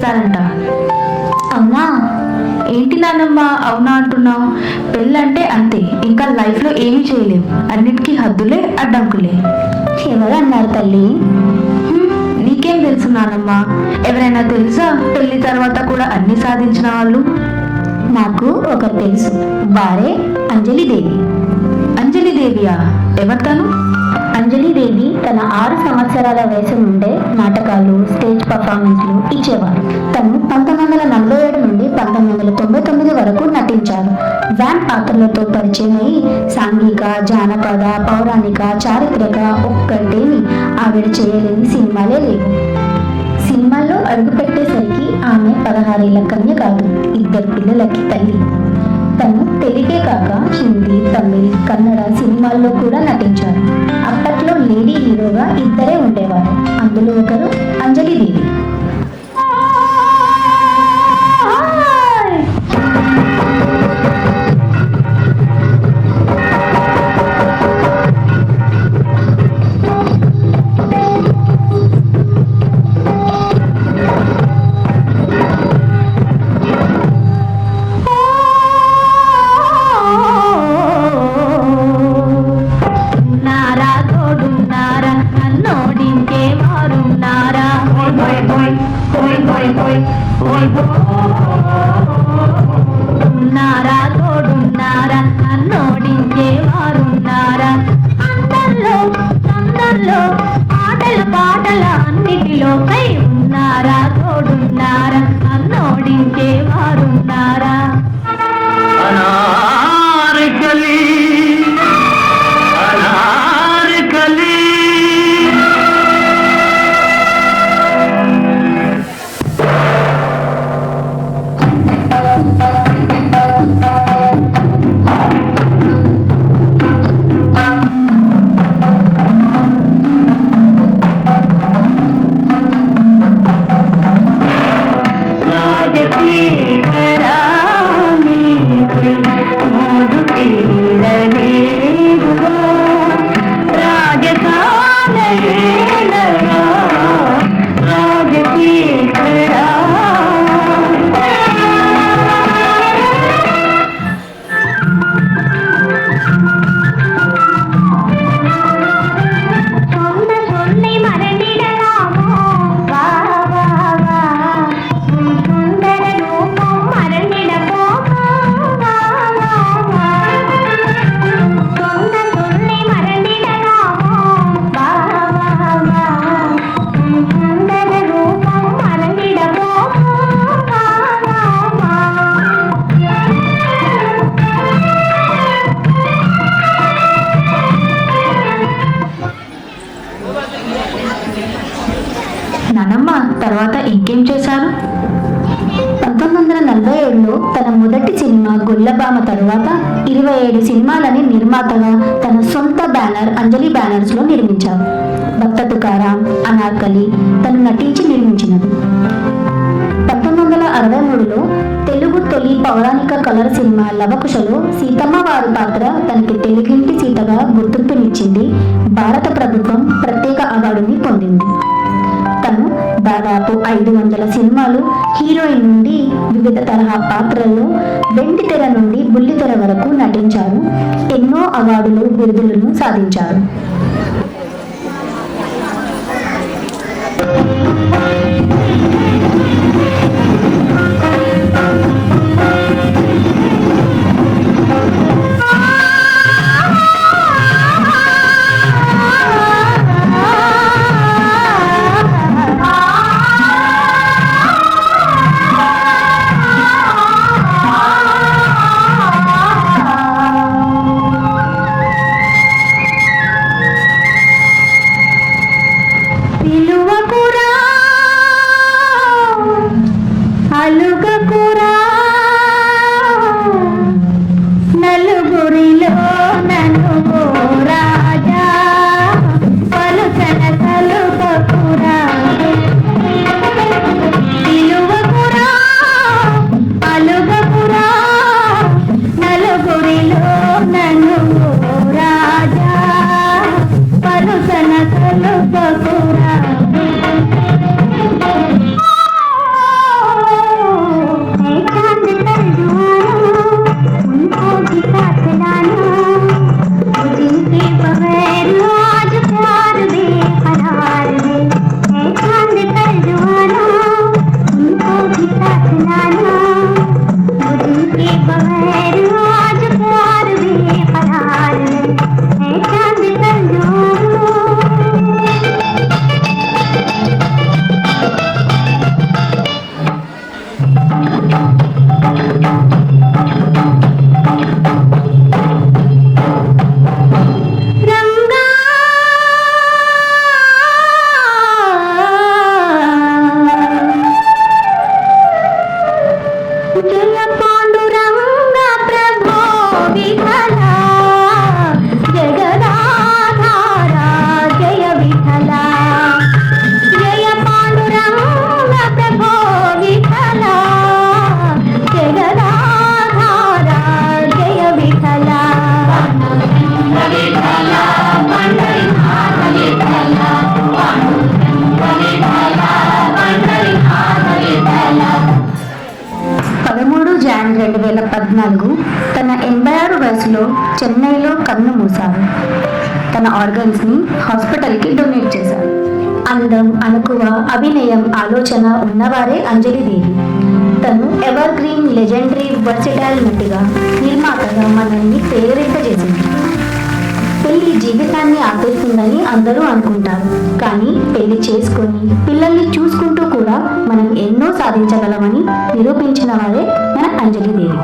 చేస్తారంట. అవునా? ఏంటి నానమ్మ అవునా అంటున్నావు? పెళ్ళంటే అంతే, ఇంకా లైఫ్లో ఏమీ చేయలేవు. అన్నిటికీ హద్దులే, అడ్డంకులే. ఎవరు అన్నారు తల్లి? నీకేం తెలుసు నానమ్మ? ఎవరైనా తెలుసా పెళ్లి తర్వాత కూడా అన్ని సాధించిన వాళ్ళు? నాకు ఒకరు తెలుసు, వారే అంజలిదేవి. అంజలిదేవియా? ఎవరు తను? అంజలిదేవి తన 6 సంవత్సరాల వయసు నుండే నాటకాలు, స్టేజ్ పర్ఫార్మెన్స్లు ఇచ్చేవారు. తను 1947 నుండి 1999 వరకు నటించారు. వ్యాన్ పాత్రలతో పరిచయమై సాంఘిక, జానపద, పౌరాణిక, చారిత్రక ఒక్కటేమి ఆవిడ చేయలేని సినిమాలే లేవు. సినిమాల్లో అడుగుపెట్టేసరికి ఆమె 16 ఏళ్ల కన్య కాదు, 2 పిల్లలకి తల్లి. తను తెలుగే కాక హిందీ, తమిళ్, కన్నడ సినిమాల్లో కూడా నటించారు. అప్పట్లో లేడీ హీరోగా 2 ఉండేవారు. అందులో ఒకరు అంజలిదేవి. ఉన్నారా తోడున్నారా, నన్నోడించే వారున్నారా? అందరిలో ఆటలు పాటల అన్నిటిలో కై ఉన్నారా తోడున్నారా, నన్నోడించే వారున్నారా? నానమ్మ తర్వాత ఇంకేం చేశారు? 1947లో తన మొదటి సినిమా గొల్లబామ తరువాత 27 సినిమాలని నిర్మాతగా తన సొంత బ్యానర్ అంజలి బ్యానర్స్ లో నిర్మించారు. భక్త తుకారాం, అనార్కలి తను నటించి నిర్మించినది. 1963లో తెలుగు తొలి పౌరాణిక కలర్ సినిమా లవకుశలో సీతమ్మ వారి పాత్ర తనకి తెలుగింటి సీతగా గుర్తింపునిచ్చింది. భారత ప్రభుత్వం ప్రత్యేక అవార్డుని పొందింది. తను దాదాపు 500 సినిమాలు హీరోయిన్ నుండి వివిధ తరహా పాత్రల్లో వెండి తెర నుండి బుల్లితెర వరకు నటించారు. ఎన్నో అవార్డులు, బిరుదులను సాధించారు. విఠల జగదాధార జయ విఠల జయ పాండురంగ ప్రభో విఠల జగదాధార జయ విఠల పదమూడు జాన్ 2014 తన 86 వయసులో చెన్నైలో కన్ను మూశారు. తన ఆర్గన్స్ని హాస్పిటల్కి డొనేట్ చేశారు. అందం, అణకువ, అభినయం, ఆలోచన ఉన్నవారే అంజలిదేవి. తను ఎవర్ గ్రీన్ లెజెండరీ వర్సిటైల్ నటిగా, నిర్మాతగా మనల్ని ప్రేరేరింపజేసింది. పెళ్లి జీవితాన్ని ఆపేస్తుందని అందరూ అనుకుంటారు, కానీ పెళ్లి చేసుకొని పిల్లల్ని చూసుకుంటూ కూడా మనం ఎన్నో సాధించగలమని నిరూపించిన వారే మన అంజలిదేవి.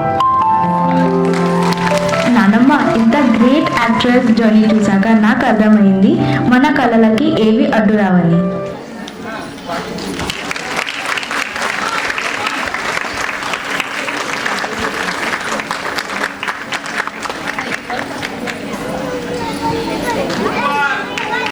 నానమ్మ, ఇంత గ్రేట్ యాక్ట్రెస్ జర్నీ చూసాక నాకు అర్థమైంది మన కళలకి ఏవి అడ్డు రావని.